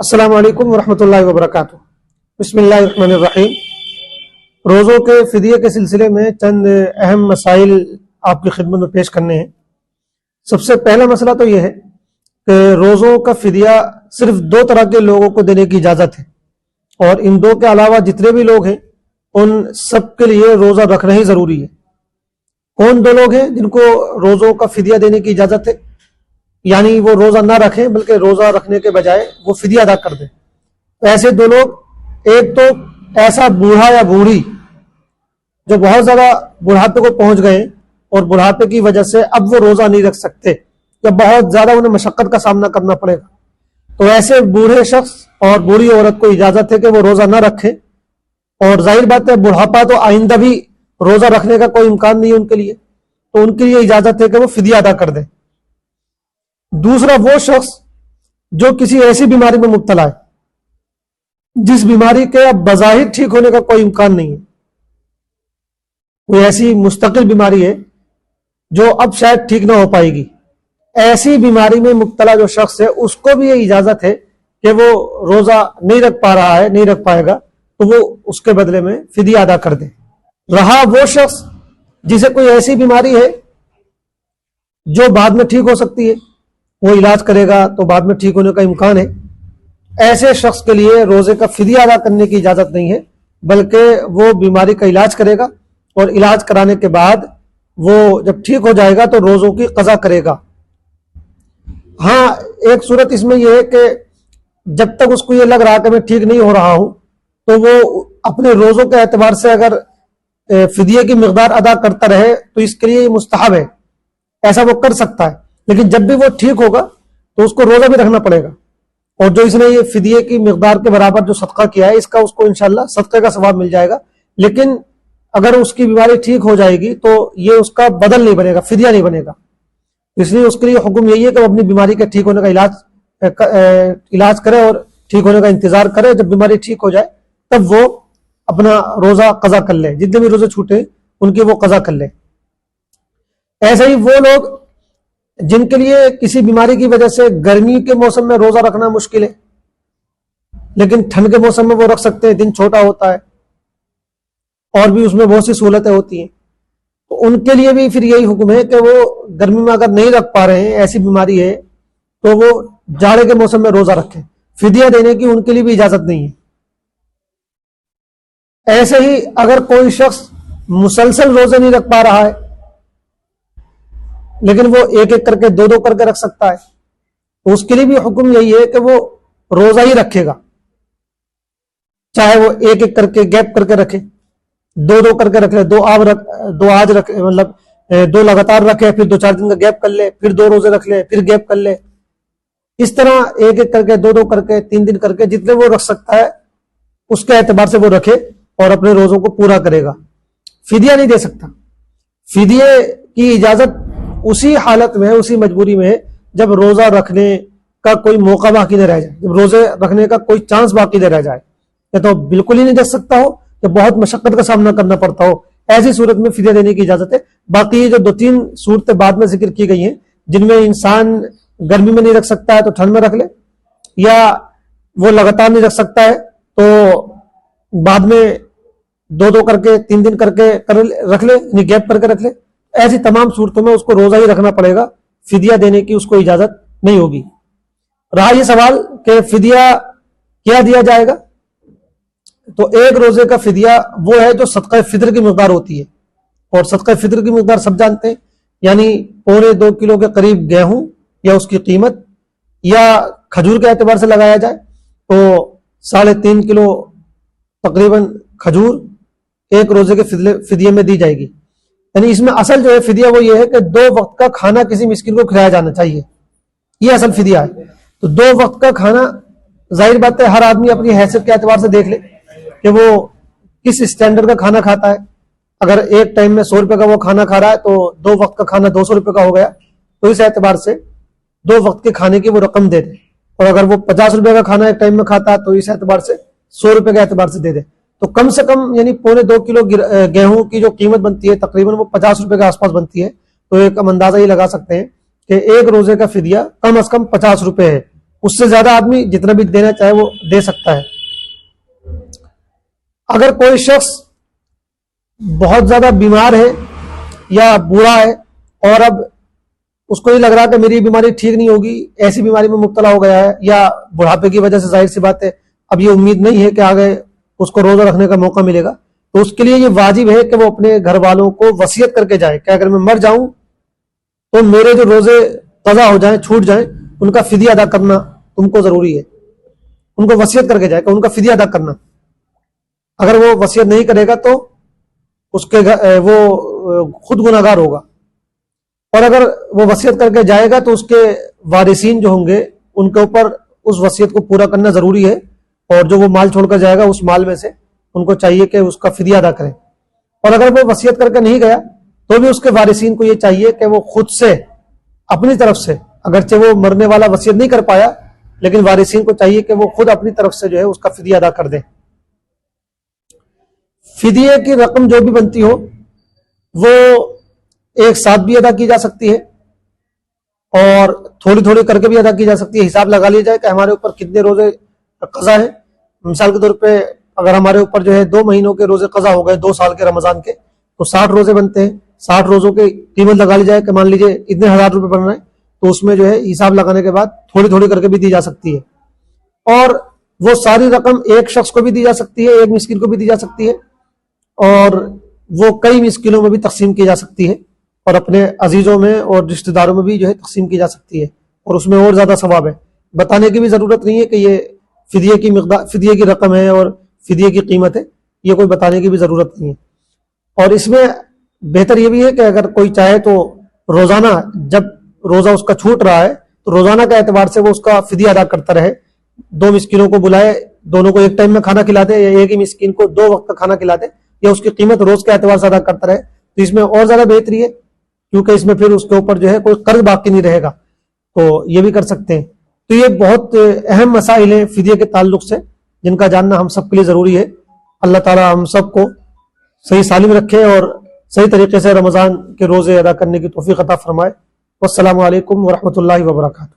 السلام علیکم ورحمۃ اللہ وبرکاتہ۔ بسم اللہ الرحمن الرحیم۔ روزوں کے فدیے کے سلسلے میں چند اہم مسائل آپ کی خدمت میں پیش کرنے ہیں۔ سب سے پہلا مسئلہ تو یہ ہے کہ روزوں کا فدیہ صرف دو طرح کے لوگوں کو دینے کی اجازت ہے، اور ان دو کے علاوہ جتنے بھی لوگ ہیں ان سب کے لیے روزہ رکھنا ہی ضروری ہے۔ کون دو لوگ ہیں جن کو روزوں کا فدیہ دینے کی اجازت ہے؟ یعنی وہ روزہ نہ رکھیں بلکہ روزہ رکھنے کے بجائے وہ فدیہ ادا کر دیں۔ ایسے دو لوگ، ایک تو ایسا بوڑھا یا بوڑھی جو بہت زیادہ بڑھاپے کو پہنچ گئے اور بڑھاپے کی وجہ سے اب وہ روزہ نہیں رکھ سکتے یا بہت زیادہ انہیں مشقت کا سامنا کرنا پڑے گا، تو ایسے بوڑھے شخص اور بوڑھی عورت کو اجازت ہے کہ وہ روزہ نہ رکھیں۔ اور ظاہر بات ہے بڑھاپا تو آئندہ بھی روزہ رکھنے کا کوئی امکان نہیں ہے ان کے لیے، تو ان کے لیے اجازت ہے کہ وہ فدیہ ادا کر دیں۔ دوسرا وہ شخص جو کسی ایسی بیماری میں مبتلا ہے جس بیماری کے اب بظاہر ٹھیک ہونے کا کوئی امکان نہیں ہے، کوئی ایسی مستقل بیماری ہے جو اب شاید ٹھیک نہ ہو پائے گی، ایسی بیماری میں مبتلا جو شخص ہے اس کو بھی یہ اجازت ہے کہ وہ روزہ نہیں رکھ پا رہا ہے، نہیں رکھ پائے گا، تو وہ اس کے بدلے میں فدیہ ادا کر دے۔ رہا وہ شخص جسے کوئی ایسی بیماری ہے جو بعد میں ٹھیک ہو سکتی ہے، وہ علاج کرے گا تو بعد میں ٹھیک ہونے کا امکان ہے، ایسے شخص کے لیے روزے کا فدیہ ادا کرنے کی اجازت نہیں ہے، بلکہ وہ بیماری کا علاج کرے گا اور علاج کرانے کے بعد وہ جب ٹھیک ہو جائے گا تو روزوں کی قضا کرے گا۔ ہاں، ایک صورت اس میں یہ ہے کہ جب تک اس کو یہ لگ رہا کہ میں ٹھیک نہیں ہو رہا ہوں تو وہ اپنے روزوں کے اعتبار سے اگر فدیے کی مقدار ادا کرتا رہے تو اس کے لیے یہ مستحب ہے، ایسا وہ کر سکتا ہے، لیکن جب بھی وہ ٹھیک ہوگا تو اس کو روزہ بھی رکھنا پڑے گا، اور جو اس نے یہ فدیے کی مقدار کے برابر جو صدقہ کیا ہے اس کا اس کو انشاءاللہ صدقے کا ثواب مل جائے گا۔ لیکن اگر اس کی بیماری ٹھیک ہو جائے گی تو یہ اس کا بدل نہیں بنے گا، فدیہ نہیں بنے گا، اس لیے اس کے لیے حکم یہی ہے کہ وہ اپنی بیماری کے ٹھیک ہونے کا علاج کرے اور ٹھیک ہونے کا انتظار کرے، جب بیماری ٹھیک ہو جائے تب وہ اپنا روزہ قضا کر لے، جتنے بھی روزے چھوٹے ان کی وہ قضا کر لے۔ ایسے ہی وہ لوگ جن کے لیے کسی بیماری کی وجہ سے گرمی کے موسم میں روزہ رکھنا مشکل ہے لیکن ٹھنڈ کے موسم میں وہ رکھ سکتے ہیں، دن چھوٹا ہوتا ہے اور بھی اس میں بہت سی سہولتیں ہوتی ہیں، تو ان کے لیے بھی پھر یہی حکم ہے کہ وہ گرمی میں اگر نہیں رکھ پا رہے ہیں، ایسی بیماری ہے، تو وہ جاڑے کے موسم میں روزہ رکھیں، فدیہ دینے کی ان کے لیے بھی اجازت نہیں ہے۔ ایسے ہی اگر کوئی شخص مسلسل روزے نہیں رکھ پا رہا ہے لیکن وہ ایک ایک کر کے دو کر کے رکھ سکتا ہے، تو اس کے لیے بھی حکم یہی ہے کہ وہ روزہ ہی رکھے گا، چاہے وہ ایک ایک کر کے گیپ کر کے رکھے، دو کر کے رکھ لے، دو آج رکھے، مطلب دو لگاتار رکھے، پھر 2-4 دن کا گیپ کر لے، پھر 2 روزے رکھ لے، پھر گیپ کر لے، اس طرح ایک ایک کر کے دو کر کے 3 دن کر کے جتنے وہ رکھ سکتا ہے اس کے اعتبار سے وہ رکھے اور اپنے روزوں کو پورا کرے گا۔ فدیہ نہیں دے سکتا، فدیے کی اجازت اسی حالت میں، اسی مجبوری میں جب روزہ رکھنے کا کوئی موقع باقی نہ رہ جائے، جب روزے رکھنے کا کوئی چانس باقی نہ رہ جائے، یا تو بالکل ہی نہیں دے سکتا ہو یا بہت مشقت کا سامنا کرنا پڑتا ہو، ایسی صورت میں فدیہ دینے کی اجازت ہے۔ باقی یہ جو 2-3 صورتیں بعد میں ذکر کی گئی ہیں جن میں انسان گرمی میں نہیں رکھ سکتا ہے تو ٹھنڈ میں رکھ لے، یا وہ لگاتار نہیں رکھ سکتا ہے تو بعد میں 2 کر کے 3 دن کر کے رکھ لے، یعنی گیپ کر کے رکھ لے، ایسی تمام صورتوں میں اس کو روزہ ہی رکھنا پڑے گا، فدیہ دینے کی اس کو اجازت نہیں ہوگی۔ رہا یہ سوال کہ فدیہ کیا دیا جائے گا، تو ایک روزے کا فدیہ وہ ہے جو صدقہ فطر کی مقدار ہوتی ہے، اور صدقہ فطر کی مقدار سب جانتے ہیں، یعنی 2.25 کلو کے قریب گیہوں یا اس کی قیمت، یا کھجور کے اعتبار سے لگایا جائے تو 3.5 کلو تقریباً کھجور ایک روزے کے فدیے میں دی جائے گی۔ یعنی اس میں اصل جو ہے فدیہ وہ یہ ہے کہ 2 وقت کا کھانا کسی مسکین کو کھلایا جانا چاہیے، یہ اصل فدیہ ہے۔ تو 2 وقت کا کھانا ظاہر بات ہے ہر آدمی اپنی حیثیت کے اعتبار سے دیکھ لے کہ وہ کس اسٹینڈرڈ کا کھانا کھاتا ہے۔ اگر ایک ٹائم میں 100 روپے کا وہ کھانا کھا رہا ہے تو 2 وقت کا کھانا 200 روپے کا ہو گیا، تو اس اعتبار سے 2 وقت کے کھانے کی وہ رقم دے دے، اور اگر وہ 50 روپے کا کھانا ایک ٹائم میں کھاتا ہے تو اس اعتبار سے 100 روپے کے اعتبار سے دے دے، تو کم سے کم یعنی 2.25 کلو گیہوں کی جو قیمت بنتی ہے تقریباً وہ 50 روپے کے آس پاس بنتی ہے، تو ایک ہم اندازہ یہ لگا سکتے ہیں کہ ایک روزے کا فدیہ کم از کم 50 روپے ہے، اس سے زیادہ آدمی جتنا بھی دینا چاہے وہ دے سکتا ہے۔ اگر کوئی شخص بہت زیادہ بیمار ہے یا بوڑھا ہے اور اب اس کو یہ لگ رہا کہ میری بیماری ٹھیک نہیں ہوگی، ایسی بیماری میں مبتلا ہو گیا ہے، یا بڑھاپے کی وجہ سے ظاہر سی بات ہے اب یہ امید نہیں ہے کہ آگے اس کو روزہ رکھنے کا موقع ملے گا، تو اس کے لیے یہ واجب ہے کہ وہ اپنے گھر والوں کو وصیت کر کے جائے کہ اگر میں مر جاؤں تو میرے جو روزے قضا ہو جائیں، چھوٹ جائیں، ان کا فدیہ ادا کرنا تم کو ضروری ہے۔ ان کو وصیت کر کے جائے کہ ان کا فدیہ ادا کرنا۔ اگر وہ وصیت نہیں کرے گا تو اس کے وہ خود گناہگار ہوگا، اور اگر وہ وصیت کر کے جائے گا تو اس کے وارثین جو ہوں گے ان کے اوپر اس وصیت کو پورا کرنا ضروری ہے، اور جو وہ مال چھوڑ کر جائے گا اس مال میں سے ان کو چاہیے کہ اس کا فدیہ ادا کریں۔ اور اگر وہ وصیت کر کے نہیں گیا تو بھی اس کے وارثین کو یہ چاہیے کہ وہ خود سے اپنی طرف سے، اگرچہ وہ مرنے والا وصیت نہیں کر پایا لیکن وارثین کو چاہیے کہ وہ خود اپنی طرف سے جو ہے اس کا فدیہ ادا کر دیں۔ فدیے کی رقم جو بھی بنتی ہو وہ ایک ساتھ بھی ادا کی جا سکتی ہے اور تھوڑی تھوڑی کر کے بھی ادا کی جا سکتی ہے۔ حساب لگا لیا جائے کہ ہمارے اوپر کتنے روزے قضا ہیں۔ مثال کے طور پہ اگر ہمارے اوپر جو ہے 2 مہینوں کے روزے قضا ہو گئے 2 سال کے رمضان کے، تو 60 روزے بنتے ہیں۔ 60 روزوں کی قیمت لگا لی جائے کہ مان لیجیے اتنے 1000 روپے بن رہے ہیں، تو اس میں جو ہے حساب لگانے کے بعد تھوڑی تھوڑی کر کے بھی دی جا سکتی ہے، اور وہ ساری رقم ایک شخص کو بھی دی جا سکتی ہے، ایک مسکین کو بھی دی جا سکتی ہے، اور وہ کئی مسکینوں میں بھی تقسیم کی جا سکتی ہے، اور اپنے عزیزوں میں اور رشتہ داروں میں بھی جو ہے تقسیم کی جا سکتی ہے، اور اس میں اور زیادہ ثواب ہے۔ بتانے کی بھی ضرورت نہیں ہے کہ یہ فدیے کی مقدار، فدیے کی رقم ہے اور فدیے کی قیمت ہے، یہ کوئی بتانے کی بھی ضرورت نہیں ہے۔ اور اس میں بہتر یہ بھی ہے کہ اگر کوئی چاہے تو روزانہ جب روزہ اس کا چھوٹ رہا ہے تو روزانہ کا اعتبار سے وہ اس کا فدیہ ادا کرتا رہے، 2 مسکینوں کو بلائے، دونوں کو ایک ٹائم میں کھانا کھلا دے، یا ایک ہی مسکین کو 2 وقت کا کھانا کھلا دے، یا اس کی قیمت روز کے اعتبار سے ادا کرتا رہے، تو اس میں اور زیادہ بہتری ہے، کیونکہ اس میں پھر اس کے اوپر جو ہے کوئی قرض باقی نہیں رہے گا، تو یہ بھی کر سکتے ہیں۔ تو یہ بہت اہم مسائل ہیں فدیے کے تعلق سے جن کا جاننا ہم سب کے لیے ضروری ہے۔ اللہ تعالی ہم سب کو صحیح سالم رکھے اور صحیح طریقے سے رمضان کے روزے ادا کرنے کی توفیق عطا فرمائے۔ والسلام علیکم ورحمۃ اللہ وبرکاتہ۔